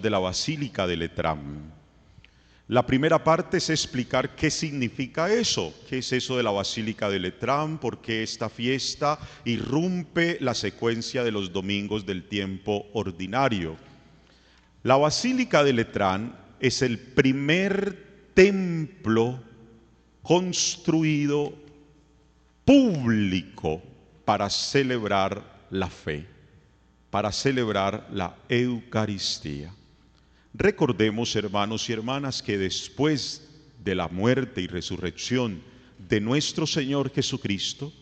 de la Basílica de Letrán. La primera parte es explicar qué significa eso, qué es eso de la Basílica de Letrán, por qué esta fiesta irrumpe la secuencia de los domingos del tiempo ordinario. La Basílica de Letrán es el primer templo construido público para celebrar la fe, para celebrar la Eucaristía. Recordemos, hermanos y hermanas, que después de la muerte y resurrección de nuestro Señor Jesucristo,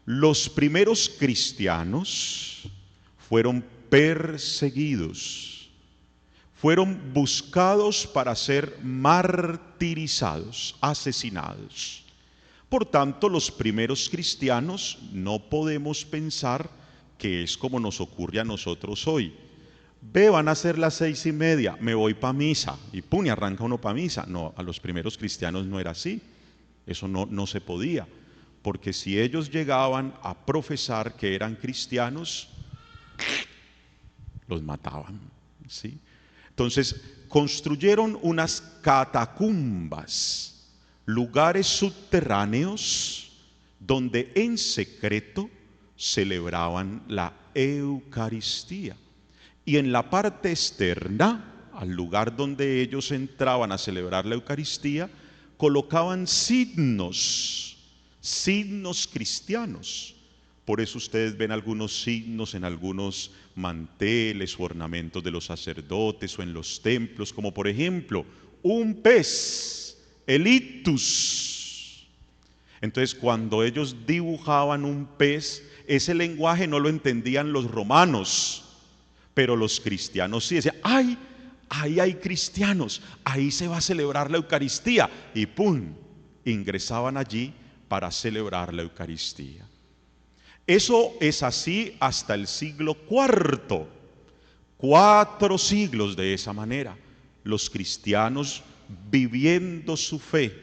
los primeros cristianos fueron perseguidos, fueron buscados para ser martirizados, asesinados. Por tanto, los primeros cristianos no podemos pensar que es como nos ocurre a nosotros hoy. Ve, van a ser las 6:30, me voy para misa, y pum, y arranca uno para misa. No, a los primeros cristianos no era así, eso no se podía, porque si ellos llegaban a profesar que eran cristianos, los mataban, ¿sí? Entonces, construyeron unas catacumbas, lugares subterráneos, donde en secreto celebraban la Eucaristía. Y en la parte externa, al lugar donde ellos entraban a celebrar la Eucaristía, colocaban signos cristianos. Por eso ustedes ven algunos signos en algunos manteles o ornamentos de los sacerdotes o en los templos, como por ejemplo, un pez, el ictus. Entonces, cuando ellos dibujaban un pez, ese lenguaje no lo entendían los romanos, pero los cristianos sí. Decían, ¡ay! Ahí hay cristianos, ahí se va a celebrar la Eucaristía. Y ¡pum! Ingresaban allí para celebrar la Eucaristía. Eso es así hasta el siglo IV. 4 siglos de esa manera. Los cristianos viviendo su fe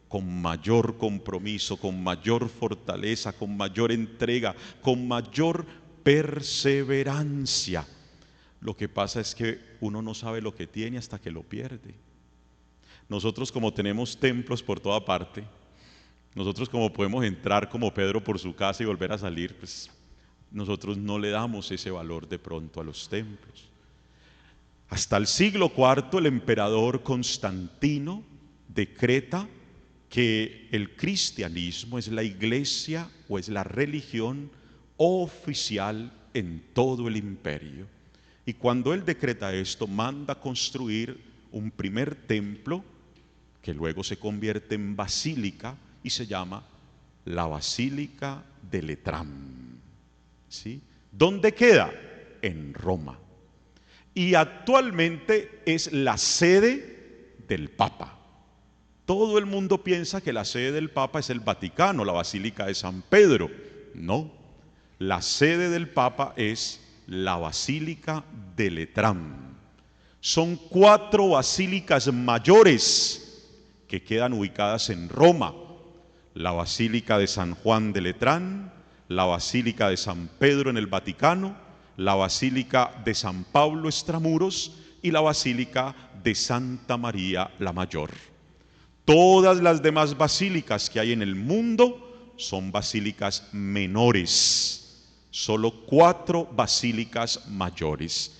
con mayor compromiso, con mayor fortaleza, con mayor entrega, con mayor perseverancia. Lo que pasa es que uno no sabe lo que tiene hasta que lo pierde. Nosotros, como tenemos templos por toda parte, nosotros como podemos entrar como Pedro por su casa y volver a salir, pues nosotros no le damos ese valor de pronto a los templos. Hasta el siglo IV el emperador Constantino decreta que el cristianismo es la iglesia o es la religión oficial en todo el imperio. Y cuando él decreta esto, manda construir un primer templo que luego se convierte en basílica y se llama la Basílica de Letrán. ¿Sí? ¿Dónde queda? En Roma. Y actualmente es la sede del Papa. Todo el mundo piensa que la sede del Papa es el Vaticano, la Basílica de San Pedro. No, la sede del Papa es la Basílica de Letrán. Son 4 basílicas mayores que quedan ubicadas en Roma: la Basílica de San Juan de Letrán, la Basílica de San Pedro en el Vaticano, la Basílica de San Pablo Extramuros y la Basílica de Santa María la Mayor. Todas las demás basílicas que hay en el mundo son basílicas menores. Solo 4 basílicas mayores.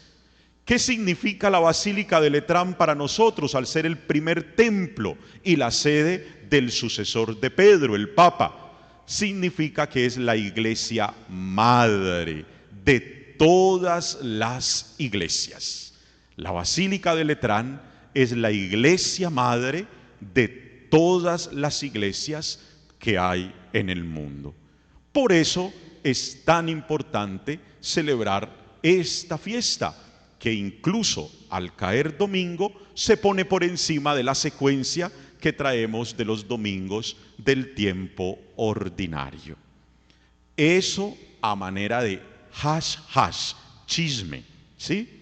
¿Qué significa la Basílica de Letrán para nosotros al ser el primer templo y la sede del sucesor de Pedro, el Papa? Significa que es la iglesia madre de todas las iglesias. La Basílica de Letrán es la iglesia madre de todas las iglesias que hay en el mundo. Por eso es tan importante celebrar esta fiesta, que incluso al caer domingo se pone por encima de la secuencia que traemos de los domingos del tiempo ordinario. Eso a manera de chisme, ¿sí?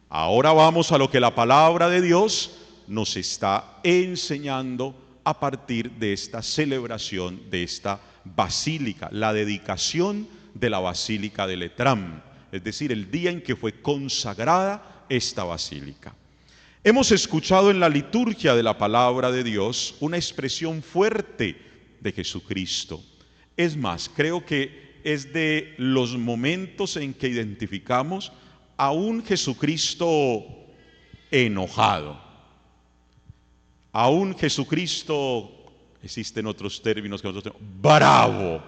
Ahora vamos a lo que la palabra de Dios nos está enseñando a partir de esta celebración de esta basílica, la dedicación de la Basílica de Letrán, es decir, el día en que fue consagrada esta basílica. Hemos escuchado en la liturgia de la palabra de Dios una expresión fuerte de Jesucristo. Es más, creo que es de los momentos en que identificamos a un Jesucristo enojado, a un Jesucristo, existen otros términos que nosotros tenemos, bravo,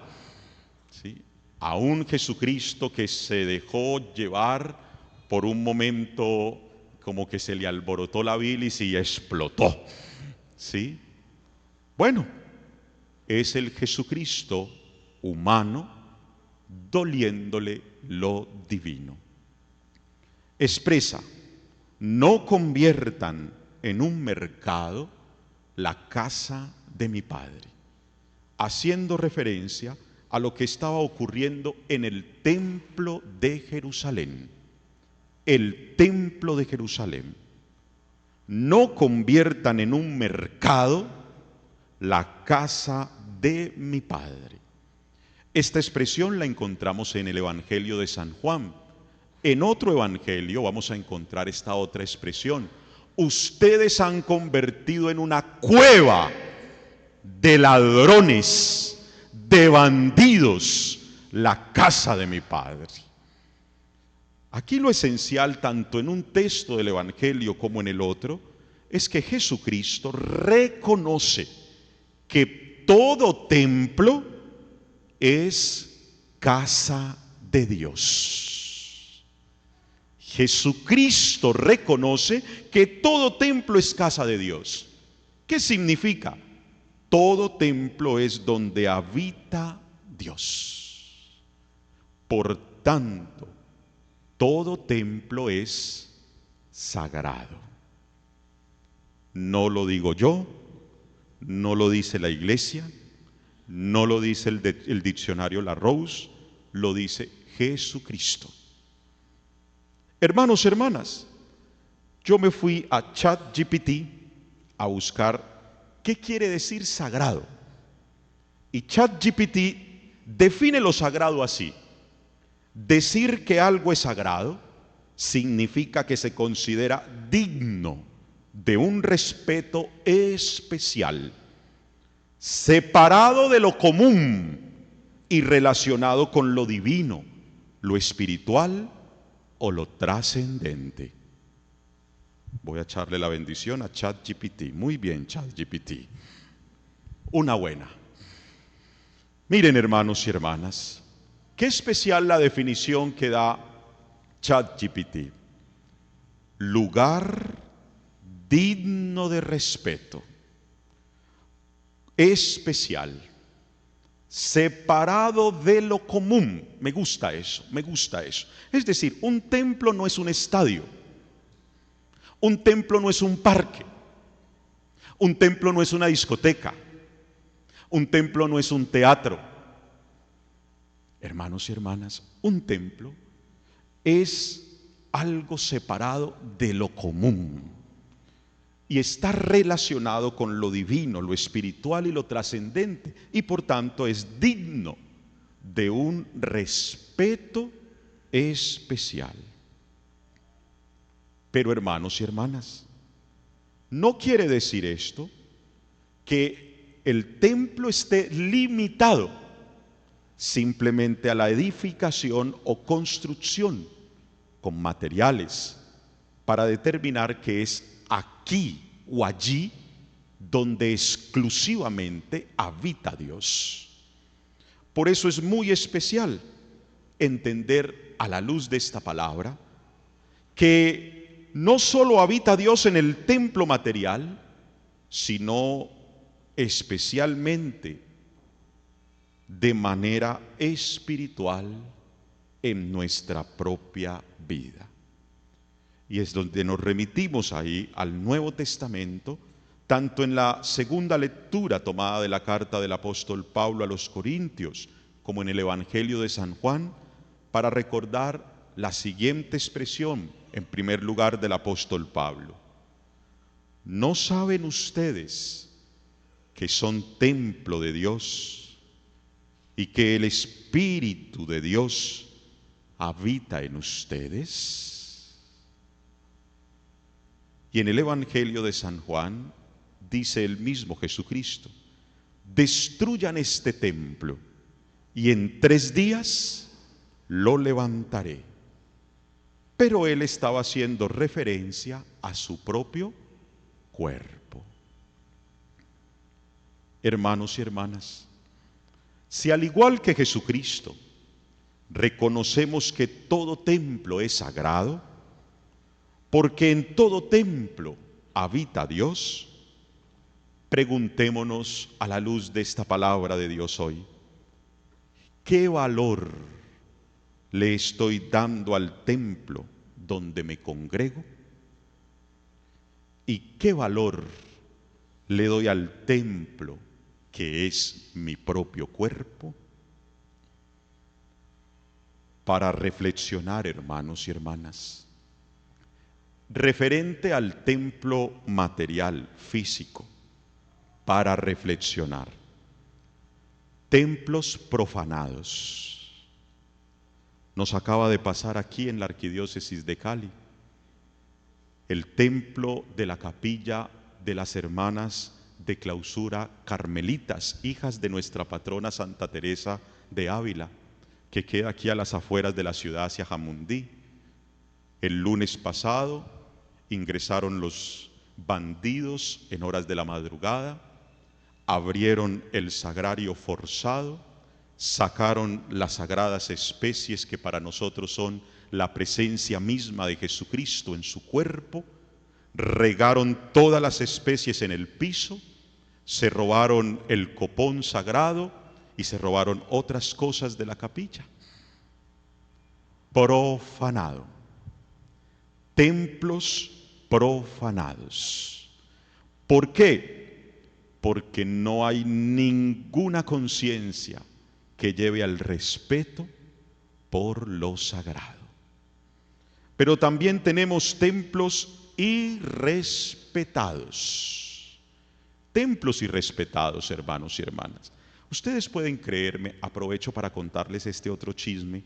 ¿sí? A un Jesucristo que se dejó llevar por un momento, como que se le alborotó la bilis y explotó, ¿sí? Bueno, es el Jesucristo humano doliéndole lo divino. Expresa: no conviertan en un mercado la casa de mi Padre, haciendo referencia a lo que estaba ocurriendo en el templo de Jerusalén. El templo de Jerusalén. No conviertan en un mercado la casa de mi Padre. Esta expresión la encontramos en el Evangelio de San Juan. En otro evangelio vamos a encontrar esta otra expresión: ustedes han convertido en una cueva de ladrones, de bandidos, la casa de mi Padre. Aquí lo esencial, tanto en un texto del evangelio como en el otro, es que Jesucristo reconoce que todo templo es casa de Dios. Jesucristo reconoce que todo templo es casa de Dios. ¿Qué significa? Todo templo es donde habita Dios. Por tanto, todo templo es sagrado. No lo digo yo, no lo dice la iglesia, no lo dice el diccionario Larousse, lo dice Jesucristo. Hermanos, hermanas, yo me fui a ChatGPT a buscar qué quiere decir sagrado. Y ChatGPT define lo sagrado así: decir que algo es sagrado significa que se considera digno de un respeto especial, separado de lo común y relacionado con lo divino, lo espiritual o lo trascendente. Voy a echarle la bendición a ChatGPT. Muy bien, ChatGPT. Una buena. Miren, hermanos y hermanas, qué especial la definición que da ChatGPT: lugar digno de respeto, especial, separado de lo común. Me gusta eso, me gusta eso. Es decir, un templo no es un estadio, un templo no es un parque, un templo no es una discoteca, un templo no es un teatro. Hermanos y hermanas, un templo es algo separado de lo común y está relacionado con lo divino, lo espiritual y lo trascendente, y por tanto es digno de un respeto especial. Pero, hermanos y hermanas, no quiere decir esto que el templo esté limitado simplemente a la edificación o construcción con materiales para determinar que es aquí o allí donde exclusivamente habita Dios. Por eso es muy especial entender, a la luz de esta palabra, que no solo habita Dios en el templo material, sino especialmente de manera espiritual en nuestra propia vida. Y es donde nos remitimos ahí al Nuevo Testamento, tanto en la segunda lectura tomada de la carta del apóstol Pablo a los Corintios, como en el Evangelio de San Juan, para recordar la siguiente expresión, en primer lugar, del apóstol Pablo: ¿no saben ustedes que son templo de Dios y que el Espíritu de Dios habita en ustedes? Y en el Evangelio de San Juan dice el mismo Jesucristo: destruyan este templo y en 3 días lo levantaré. Pero él estaba haciendo referencia a su propio cuerpo. Hermanos y hermanas, si al igual que Jesucristo reconocemos que todo templo es sagrado, porque en todo templo habita Dios, preguntémonos a la luz de esta palabra de Dios hoy: ¿qué valor le estoy dando al templo donde me congrego? ¿Y qué valor le doy al templo que es mi propio cuerpo? Para reflexionar, hermanos y hermanas, referente al templo material, físico, para reflexionar. Templos profanados. Nos acaba de pasar aquí en la Arquidiócesis de Cali. El templo de la capilla de las hermanas de clausura carmelitas, hijas de nuestra patrona Santa Teresa de Ávila, que queda aquí a las afueras de la ciudad hacia Jamundí. El lunes pasado ingresaron los bandidos en horas de la madrugada, abrieron el sagrario forzado, sacaron las sagradas especies que para nosotros son la presencia misma de Jesucristo en su cuerpo, regaron todas las especies en el piso, se robaron el copón sagrado y se robaron otras cosas de la capilla. Profanado. Templos profanados. ¿Por qué? Porque no hay ninguna conciencia que lleve al respeto por lo sagrado. Pero también tenemos templos irrespetados. Templos irrespetados, hermanos y hermanas. Ustedes pueden creerme, aprovecho para contarles este otro chisme.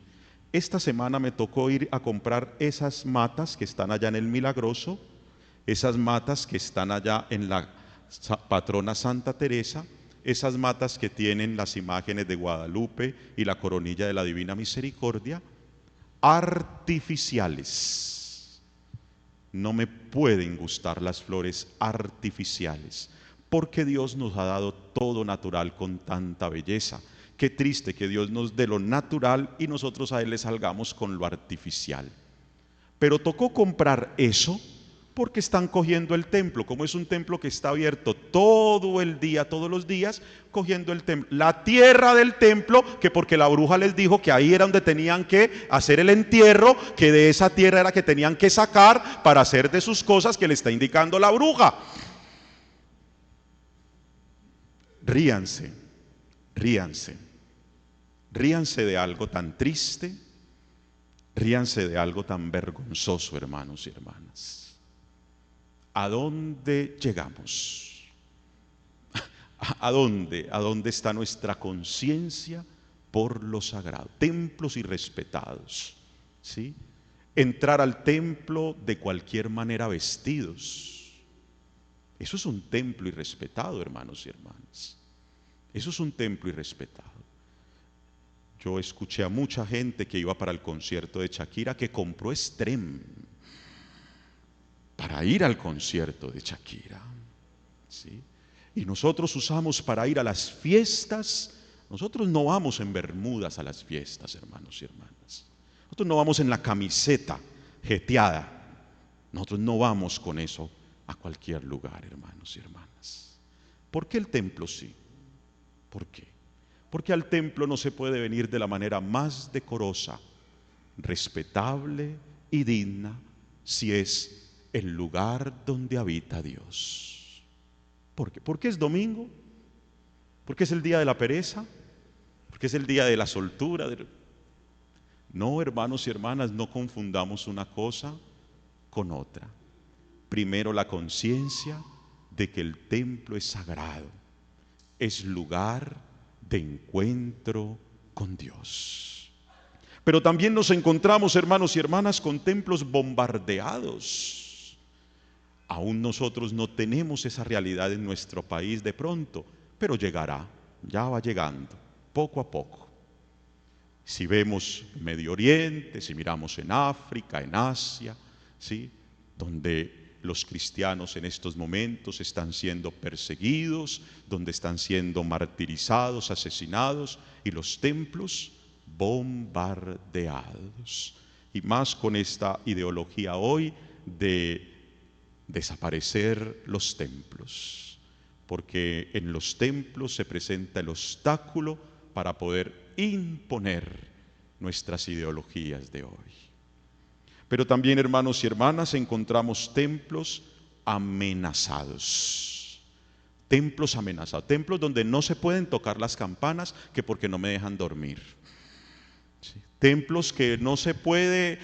Esta semana me tocó ir a comprar esas matas que están allá en el Milagroso, esas matas que están allá en la patrona Santa Teresa, esas matas que tienen las imágenes de Guadalupe y la coronilla de la Divina Misericordia, artificiales. No me pueden gustar las flores artificiales, porque Dios nos ha dado todo natural con tanta belleza. Qué triste que Dios nos dé lo natural y nosotros a Él le salgamos con lo artificial. Pero tocó comprar eso porque están cogiendo el templo. Como es un templo que está abierto todo el día, todos los días, cogiendo el templo. La tierra del templo, que porque la bruja les dijo que ahí era donde tenían que hacer el entierro, que de esa tierra era que tenían que sacar para hacer de sus cosas que le está indicando la bruja. Ríanse, ríanse. Ríanse de algo tan triste, ríanse de algo tan vergonzoso, hermanos y hermanas. ¿A dónde llegamos? ¿A dónde? ¿A dónde está nuestra conciencia por lo sagrado? Templos irrespetados, ¿sí? Entrar al templo de cualquier manera vestidos. Eso es un templo irrespetado, hermanos y hermanas. Eso es un templo irrespetado. Yo escuché a mucha gente que iba para el concierto de Shakira que compró Extreme para ir al concierto de Shakira, ¿sí? Y nosotros usamos para ir a las fiestas. Nosotros no vamos en bermudas a las fiestas, hermanos y hermanas. Nosotros no vamos en la camiseta jeteada. Nosotros no vamos con eso a cualquier lugar, hermanos y hermanas. ¿Por qué el templo sí? ¿Por qué? Porque al templo no se puede venir de la manera más decorosa, respetable y digna si es el lugar donde habita Dios. ¿Por qué? ¿Porque es domingo? ¿Porque es el día de la pereza? ¿Porque es el día de la soltura? No, hermanos y hermanas, no confundamos una cosa con otra. Primero, la conciencia de que el templo es sagrado, es lugar de encuentro con Dios. Pero también nos encontramos, hermanos y hermanas, con templos bombardeados. Aún nosotros no tenemos esa realidad en nuestro país de pronto, pero llegará, ya va llegando, poco a poco. Si vemos Medio Oriente, si miramos en África, en Asia, ¿sí?, donde los cristianos en estos momentos están siendo perseguidos, donde están siendo martirizados, asesinados, y los templos bombardeados. Y más con esta ideología hoy de desaparecer los templos, porque en los templos se presenta el obstáculo para poder imponer nuestras ideologías de hoy. Pero también, hermanos y hermanas, encontramos templos amenazados. Templos amenazados, templos donde no se pueden tocar las campanas, que porque no me dejan dormir. ¿Sí? Templos que no se puede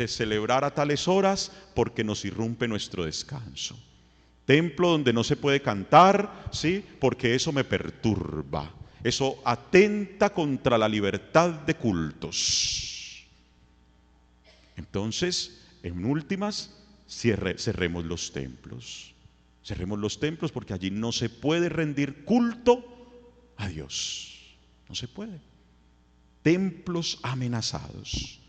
celebrar a tales horas porque nos irrumpe nuestro descanso. Templo donde no se puede cantar, ¿sí?, porque eso me perturba. Eso atenta contra la libertad de cultos. Entonces, en últimas, cerremos los templos. Cerremos los templos porque allí no se puede rendir culto a Dios. No se puede. Templos amenazados.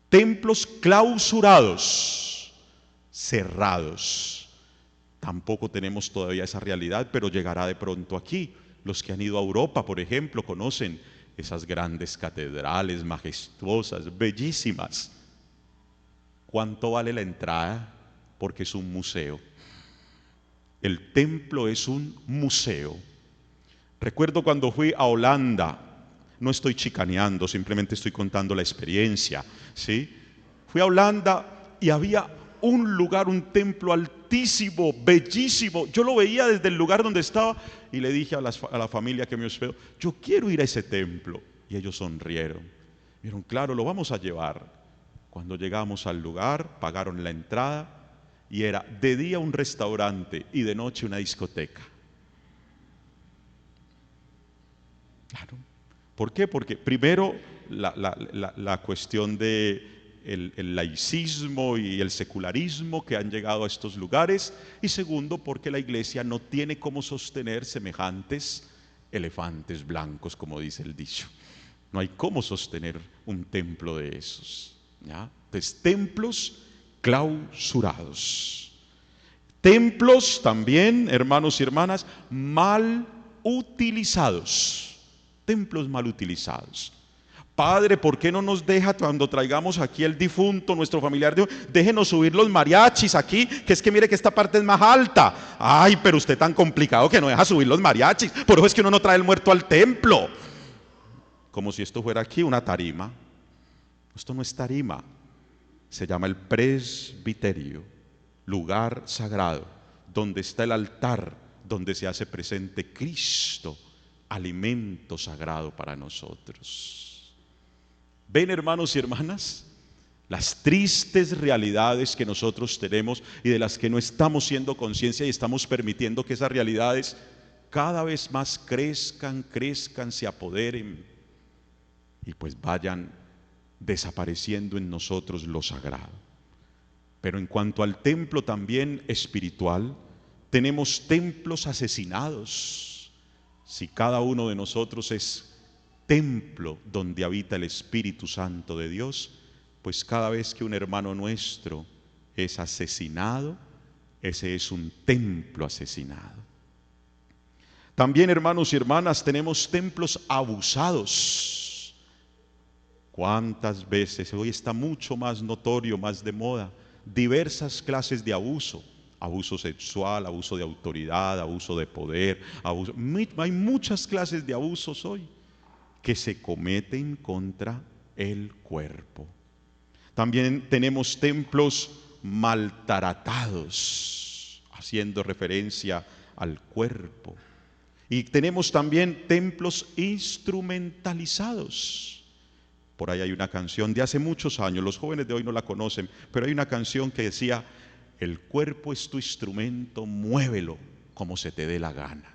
Templos clausurados, cerrados. Tampoco tenemos todavía esa realidad, pero llegará de pronto aquí. Los que han ido a Europa, por ejemplo, conocen esas grandes catedrales majestuosas, bellísimas. ¿Cuánto vale la entrada? Porque es un museo. El templo es un museo. Recuerdo cuando fui a Holanda, no estoy chicaneando, simplemente estoy contando la experiencia, ¿sí? Fui a Holanda y había un lugar, un templo altísimo, bellísimo. Yo lo veía desde el lugar donde estaba y le dije a la familia que me hospedó, yo quiero ir a ese templo. Y ellos sonrieron. Dijeron, claro, lo vamos a llevar. Cuando llegamos al lugar, pagaron la entrada y era de día un restaurante y de noche una discoteca. Claro. ¿Por qué? Porque primero la cuestión de el laicismo y el secularismo que han llegado a estos lugares, y segundo porque la iglesia no tiene cómo sostener semejantes elefantes blancos, como dice el dicho. No hay cómo sostener un templo de esos, ¿ya? Entonces, templos clausurados. Templos también, hermanos y hermanas, mal utilizados. Templos mal utilizados. Padre, ¿por qué no nos deja cuando traigamos aquí el difunto, nuestro familiar? Déjenos subir los mariachis aquí, que es que mire que esta parte es más alta. Ay, pero usted tan complicado que no deja subir los mariachis. Por eso es que uno no trae el muerto al templo. Como si esto fuera aquí una tarima. Esto no es tarima. Se llama el presbiterio, lugar sagrado, donde está el altar, donde se hace presente Cristo, alimento sagrado para nosotros. ¿Ven, hermanos y hermanas? Las tristes realidades que nosotros tenemos y de las que no estamos siendo conciencia y estamos permitiendo que esas realidades cada vez más crezcan, se apoderen y pues vayan desapareciendo en nosotros lo sagrado. Pero en cuanto al templo también espiritual, tenemos templos asesinados. Si cada uno de nosotros es templo donde habita el Espíritu Santo de Dios, pues cada vez que un hermano nuestro es asesinado, ese es un templo asesinado. También, hermanos y hermanas, tenemos templos abusados. ¿Cuántas veces? Hoy está mucho más notorio, más de moda, diversas clases de abuso. Abuso sexual, abuso de autoridad, abuso de poder, abuso. Hay muchas clases de abusos hoy que se cometen contra el cuerpo. También tenemos templos maltratados, haciendo referencia al cuerpo. Y tenemos también templos instrumentalizados. Por ahí hay una canción de hace muchos años, los jóvenes de hoy no la conocen, pero hay una canción que decía, el cuerpo es tu instrumento, muévelo como se te dé la gana.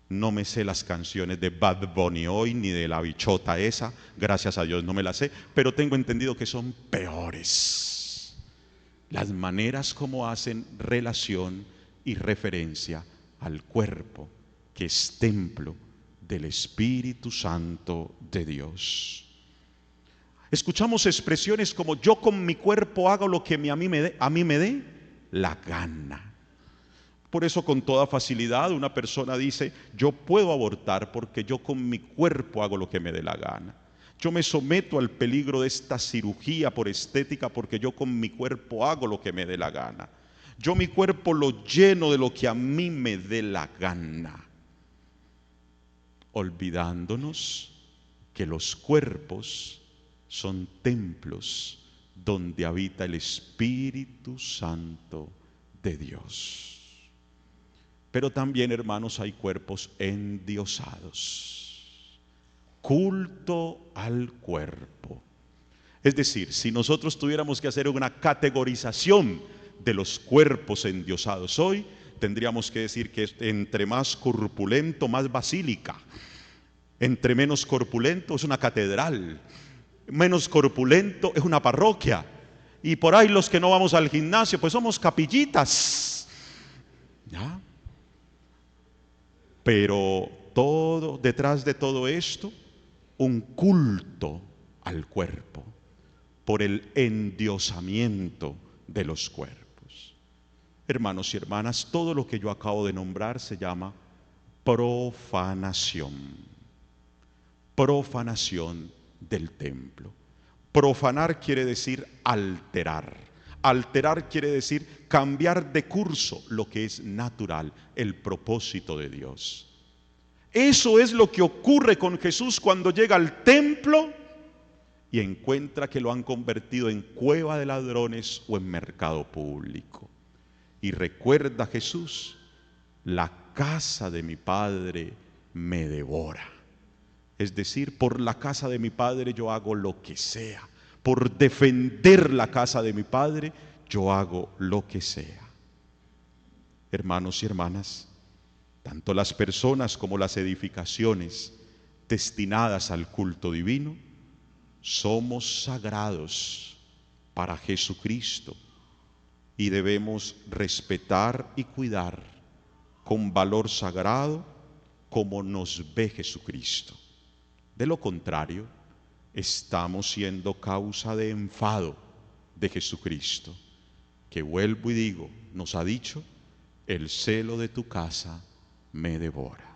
No me sé las canciones de Bad Bunny hoy, ni de la bichota esa, gracias a Dios no me las sé, pero tengo entendido que son peores. las maneras como hacen relación y referencia al cuerpo, que es templo del Espíritu Santo de Dios. Escuchamos expresiones como: yo con mi cuerpo hago lo que a mí me dé la gana. Por eso con toda facilidad una persona dice: yo puedo abortar porque yo con mi cuerpo hago lo que me dé la gana. Yo me someto al peligro de esta cirugía por estética porque yo con mi cuerpo hago lo que me dé la gana. Yo mi cuerpo lo lleno de lo que a mí me dé la gana. Olvidándonos que los cuerpos son templos donde habita el Espíritu Santo de Dios. Pero también, hermanos, hay cuerpos endiosados. Culto al cuerpo. Es decir, si nosotros tuviéramos que hacer una categorización de los cuerpos endiosados hoy, tendríamos que decir que entre más corpulento, más basílica. Entre menos corpulento es una catedral. Menos corpulento es una parroquia. Y por ahí los que no vamos al gimnasio, pues somos capillitas. ¿Ya? Pero todo, detrás de todo esto, un culto al cuerpo, por el endiosamiento de los cuerpos. Hermanos y hermanas, todo lo que yo acabo de nombrar se llama profanación. Profanación del templo. Profanar quiere decir alterar. Alterar quiere decir cambiar de curso lo que es natural, el propósito de Dios. Eso es lo que ocurre con Jesús cuando llega al templo y encuentra que lo han convertido en cueva de ladrones o en mercado público. Y recuerda Jesús: la casa de mi Padre me devora. Es decir, por la casa de mi Padre yo hago lo que sea. Por defender la casa de mi Padre yo hago lo que sea. Hermanos y hermanas, tanto las personas como las edificaciones destinadas al culto divino somos sagrados para Jesucristo y debemos respetar y cuidar con valor sagrado como nos ve Jesucristo. De lo contrario, estamos siendo causa de enfado de Jesucristo, que, vuelvo y digo, nos ha dicho: el celo de tu casa me devora.